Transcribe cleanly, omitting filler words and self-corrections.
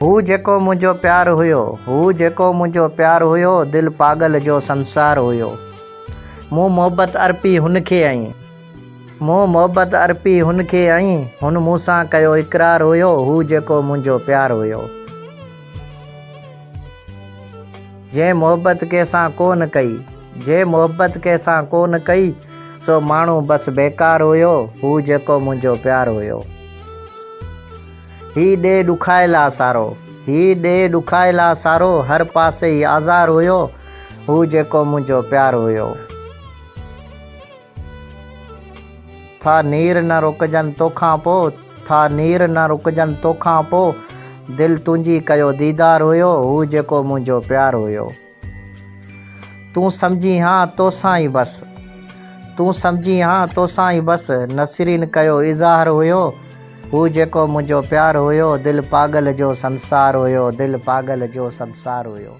हू जेको मुंहिंजो प्यार हुयो, हू जेको मुंहिंजो प्यार हुयो, दिल पागल जो संसार हुयो। मूं मोहब्बत अर्पी हुनखे आई, मूं मोहब्बत अर्पी हुनखे आई, हुन मूंसां कयो इक़रार हुयो, हू जेको मुंहिंजो प्यार हुयो। जंहिं मोहब्बत कंहिंसां कोन कई, जंहिं मोहब्बत कंहिंसां कोन कई, सो माण्हू बस बेकार हुयो, हू जेको मुंहिंजो प्यार हुयो। ही ॾे ॾुखाइला सारो, ही ॾे ॾुखाइला सारो, हर पासे ई आज़ार हुयो, हू जेको मुंहिंजो प्यार हुयो। था नीर न रुकजनि तोखां पोइ, था नीर न रुकजनि तोखां पोइ, दिल तुंहिंजी कयो दीदार हुयो, हू जेको मुंहिंजो प्यार हुयो। तूं सम्झी हाँ तोसां ई बस, तूं सम्झी हाँ तोसां ई बस, नसरीन कयो इज़हार हुयो, हू जेको मुंहिंजो प्यार हुयो, दिल पागल जो संसार हुयो, दिल पागल जो संसार हुयो।